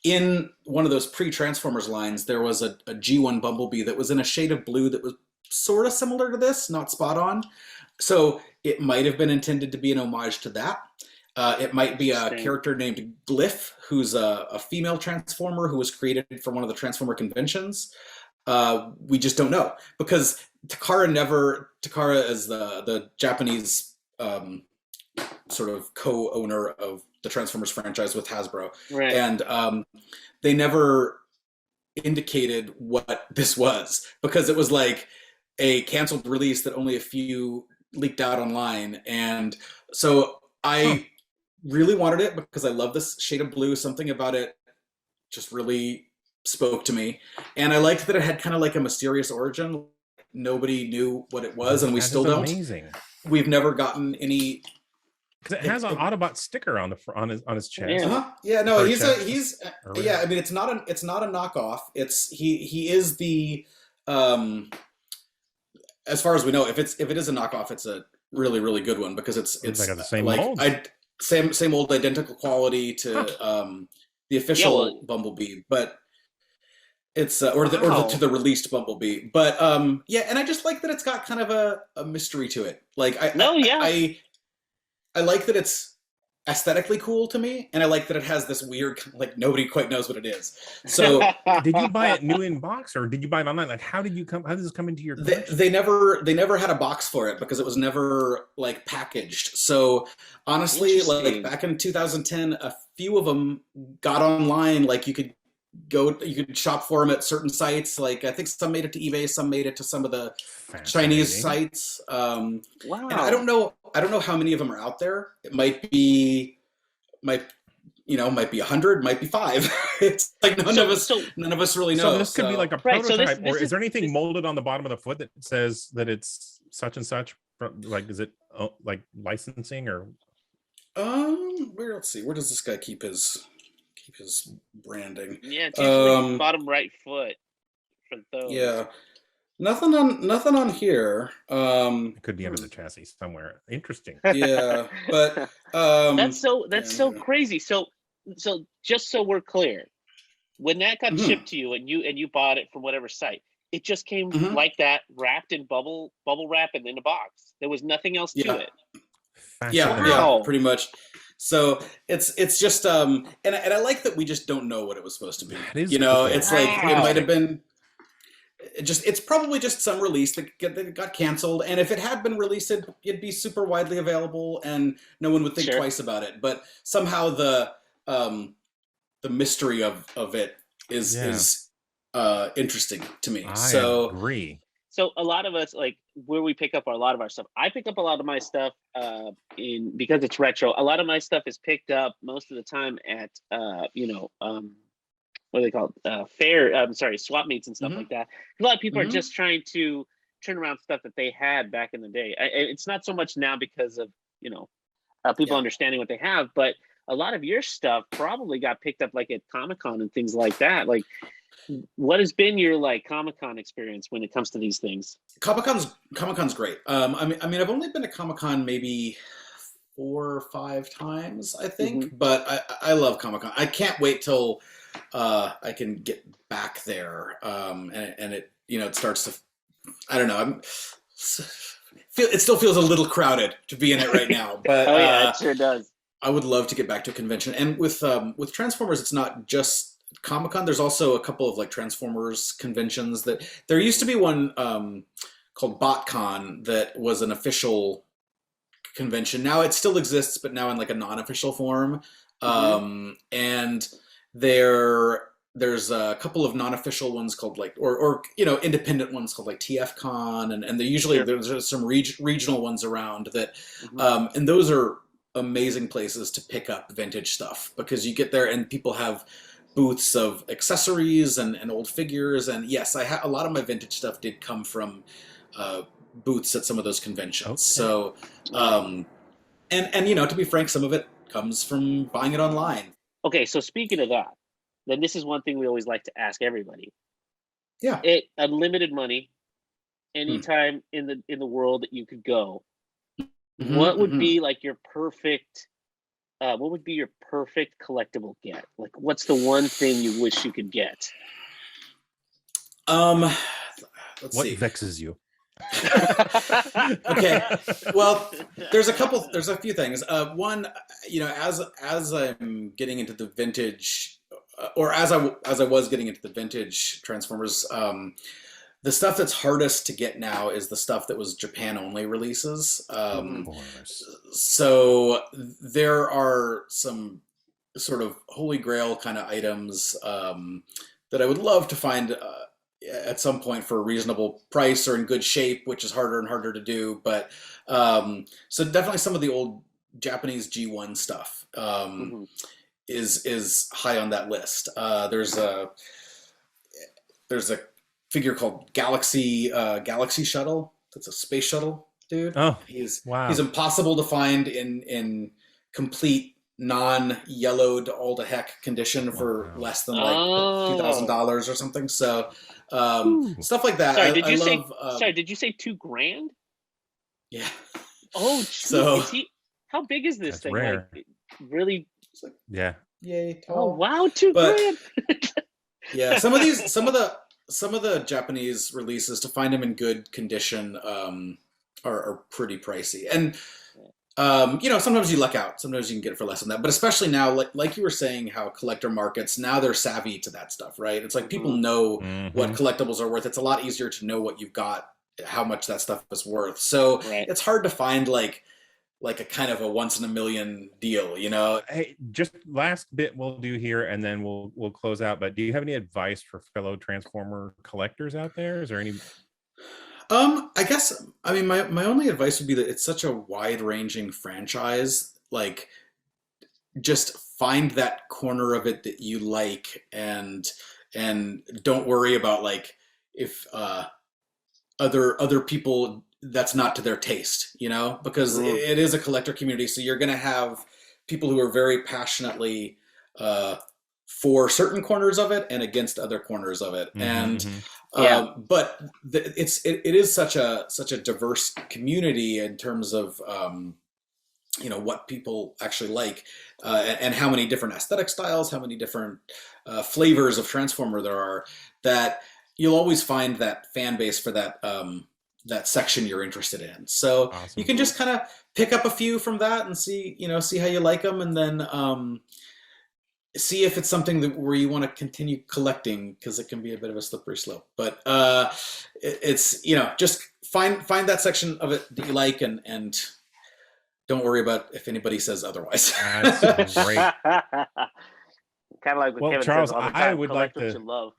in one of those pre-Transformers lines, there was a G1 Bumblebee that was in a shade of blue that was sort of similar to this, not spot on. So it might have been intended to be an homage to that. It might be a character named Glyph, who's a female Transformer who was created for one of the Transformer conventions. We just don't know, because Takara is the Japanese sort of co-owner of the Transformers franchise with Hasbro. Right. And they never indicated what this was, because it was like a canceled release that only a few leaked out online. And so I really wanted it because I love this shade of blue. Something about it just really spoke to me. And I liked that it had kind of like a mysterious origin. Nobody knew what it was, and we still don't. Amazing. We've never gotten any, because it has an Autobot sticker on his chest. Yeah, no, he's I mean, it's not a knockoff. He is the as far as we know, if it is a knockoff, it's a really, really good one, because it's like the same mold. Same old identical quality to the official Bumblebee, but it's to the released Bumblebee. But and I just like that it's got kind of a mystery to it. Like I like that it's aesthetically cool to me, and I like that it has this weird, like, nobody quite knows what it is. So did you buy it new in box, or did you buy it online? Like, how did this come into your they never had a box for it, because it was never like packaged. So honestly, like back in 2010, a few of them got online. Like you could shop for them at certain sites. Like I think some made it to eBay, some made it to some of the Chinese sites. Wow. And I don't know how many of them are out there. It might be 100, might be 5. It's like none of us really know. So this could be like a prototype, or is there anything molded on the bottom of the foot that says that it's such and such? Like, is it like licensing, or? Let's see. Where does this guy keep his branding? Yeah, it's usually bottom right foot for those. Yeah. Nothing on here. It could be under the chassis somewhere. Interesting. Yeah, but that's so crazy. So just so we're clear, when that got shipped to you and you bought it from whatever site, it just came like that, wrapped in bubble wrap and in a box. There was nothing else to it. Yeah, pretty much. So it's just and I like that we just don't know what it was supposed to be. It's like it might have been. it's probably just some release that got canceled. And if it had been released, it'd be super widely available, and no one would think Sure. twice about it. But somehow the mystery of it is interesting to me. I agree. So a lot of us, like where we pick up a lot of our stuff, I pick up a lot of my stuff because it's retro. A lot of my stuff is picked up most of the time at what are they called? Swap meets and stuff like that. A lot of people are just trying to turn around stuff that they had back in the day. It's not so much now because of people understanding what they have, but a lot of your stuff probably got picked up like at Comic-Con and things like that. Like, what has been your like Comic-Con experience when it comes to these things? Comic-Con's great. I mean, I've only been to Comic-Con maybe 4 or 5 times, I think, but I love Comic-Con. I can't wait till I can get back there, and it it starts to, I don't know, it still feels a little crowded to be in it right now, but it sure does. I would love to get back to a convention. And with Transformers, it's not just Comic-Con. There's also a couple of like Transformers conventions that there used to be one called BotCon that was an official convention. Now it still exists, but now in like a non-official form. And there's a couple of non-official ones called like, or independent ones called like TFCon, and they usually there's some regional ones around that, and those are amazing places to pick up vintage stuff, because you get there and people have booths of accessories and old figures. And yes, a lot of my vintage stuff did come from booths at some of those conventions. Okay. So, and to be frank, some of it comes from buying it online. Okay, so speaking of that, then this is one thing we always like to ask everybody. Yeah. Unlimited money, anytime in the world that you could go. What would be like your perfect? What would be your perfect collectible get? Like, what's the one thing you wish you could get? Let's what see. vexes you? Okay, well, there's a few things. One, as I'm getting into the vintage, or as I was getting into the vintage Transformers, the stuff that's hardest to get now is the stuff that was Japan only releases. So there are some sort of holy grail kind of items that I would love to find at some point for a reasonable price or in good shape, which is harder and harder to do. But so definitely some of the old Japanese G1 stuff is high on that list. There's a figure called Galaxy Shuttle. That's a space shuttle, dude. Oh, he's impossible to find in complete non-yellowed all to heck condition for less than like $2,000 or something. So stuff like that. Sorry, did you say $2,000? Yeah. Oh, geez. So how big is this thing? Rare. Like, really? Yeah. Yay. Oh wow, $2,000. Yeah, some of the Japanese releases, to find them in good condition, are pretty pricey. And sometimes you luck out. Sometimes you can get it for less than that. But especially now, like you were saying, how collector markets, now they're savvy to that stuff, right? It's like people know what collectibles are worth. It's a lot easier to know what you've got, how much that stuff is worth. So it's hard to find like a kind of a once in a million deal, Hey, just last bit we'll do here, and then we'll close out. But do you have any advice for fellow Transformer collectors out there? Is there any? I guess, I mean, my only advice would be that it's such a wide-ranging franchise. Like, just find that corner of it that you like, and don't worry about like if other people, that's not to their taste, because it is a collector community. So you're going to have people who are very passionately for certain corners of it and against other corners of it. And but it is such a diverse community in terms of what people actually like, and how many different aesthetic styles, how many different flavors of Transformer there are, that you'll always find that fan base for that section you're interested in. So you can just kind of pick up a few from that and see how you like them, and then see if it's something where you want to continue collecting, because it can be a bit of a slippery slope. But it's just find that section of it that you like, and don't worry about if anybody says otherwise. That's great. Kind of like what Well, Kevin Charles, says all the time, I would like collect to. what you love.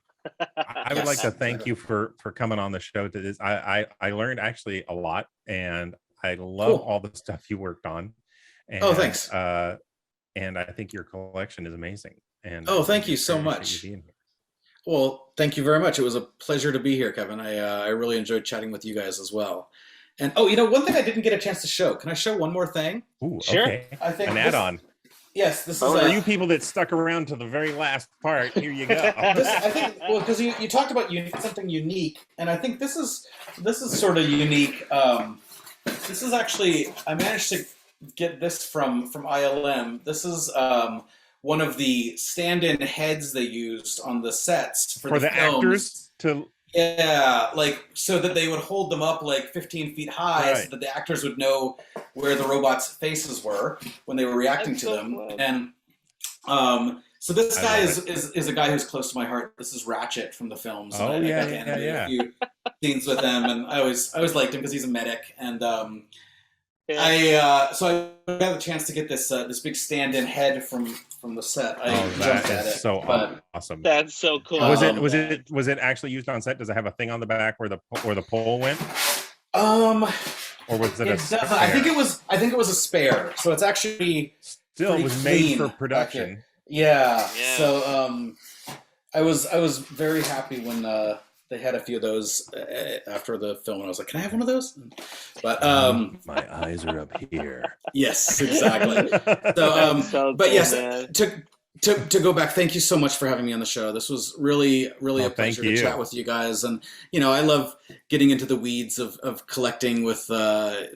I would like to thank you for coming on the show to this. I learned actually a lot, and I love all the stuff you worked on. And, thanks. And I think your collection is amazing. And thank you so much. Well, thank you very much. It was a pleasure to be here, Kevin. I really enjoyed chatting with you guys as well. And one thing I didn't get a chance to show. Can I show one more thing? Ooh, Sure. okay. I think an add-on. Yes, this is for you people that stuck around to the very last part. Here you go. I think because you talked about something unique, and I think this is sort of unique. This is actually, I managed to get this from ILM. This is one of the stand-in heads they used on the sets for the films. Actors to. Yeah, so that they would hold them up 15 feet high, so that the actors would know where the robots' faces were when they were reacting to them. Cool. And so this guy is a guy who's close to my heart. This is Ratchet from the films. Oh, and yeah. A few scenes with him, and I always liked him because he's a medic. And so I got the chance to get this big stand-in head from the set. That is so awesome. That's so cool. Was it actually used on set? Does it have a thing on the back where the pole went? Or was it a spare? I think it was a spare. So it's actually still, it was made for production. Yeah. So I was very happy when they had a few of those after the film, and I was like, "Can I have one of those?" But my eyes are up here. Yes, exactly. So, but yes, to go back, thank you so much for having me on the show. This was really a pleasure to chat with you guys, and I love getting into the weeds of collecting. With that's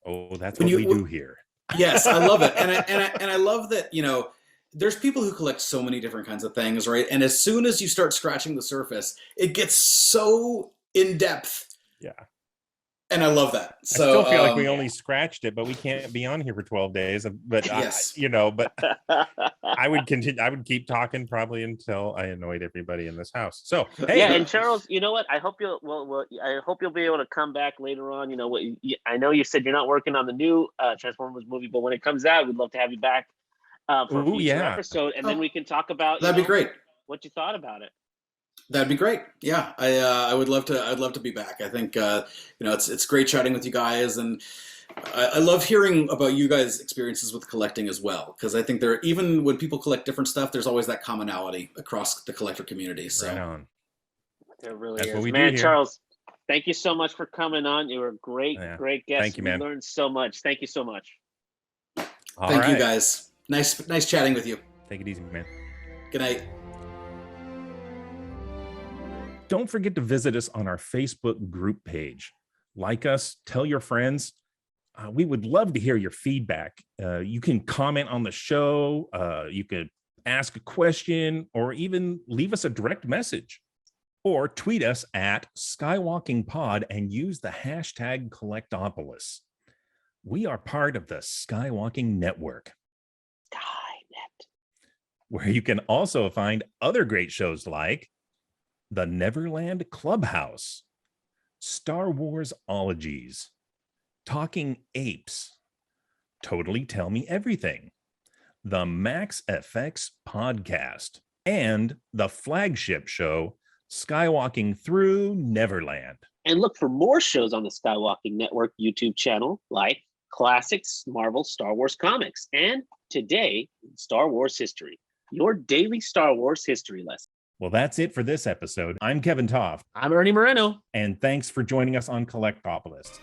what we do here. Yes, I love it, and I love that there's people who collect so many different kinds of things, right? And as soon as you start scratching the surface, it gets so in depth. Yeah. And I love that. So I still feel like we only scratched it, but we can't be on here for 12 days. But yes. But I would continue. I would keep talking probably until I annoyed everybody in this house. So hey, yeah. And Charles, you know what? I hope I hope you'll be able to come back later on. I know you said you're not working on the new Transformers movie, but when it comes out, we'd love to have you back. For a future episode, and then we can talk about that'd be great. What you thought about it. That'd be great. Yeah, I would love to. I'd love to be back. I think it's great chatting with you guys, and I love hearing about you guys' experiences with collecting as well, because I think even when people collect different stuff, there's always that commonality across the collector community. So right on. It really is. Man, Charles, thank you so much for coming on. You were a great guest. Thank you, man. We learned so much. Thank you so much. Thank you, guys. Nice chatting with you. Take it easy, man. Good night. Don't forget to visit us on our Facebook group page. Like us, tell your friends. We would love to hear your feedback. You can comment on the show. You could ask a question, or even leave us a direct message, or tweet us at SkywalkingPod and use the hashtag Collect-Opolis. We are part of the Skywalking Network, where you can also find other great shows like the Neverland Clubhouse, Star Wars Ologies, Talking Apes, Totally Tell Me Everything, the Max FX Podcast, and the flagship show, Skywalking Through Neverland. And look for more shows on the Skywalking Network YouTube channel, like Classics, Marvel, Star Wars Comics, and Today in Star Wars History, your daily Star Wars history lesson. Well, that's it for this episode. I'm Kevin Toft. I'm Ernie Moreno. And thanks for joining us on Collect-Opolis.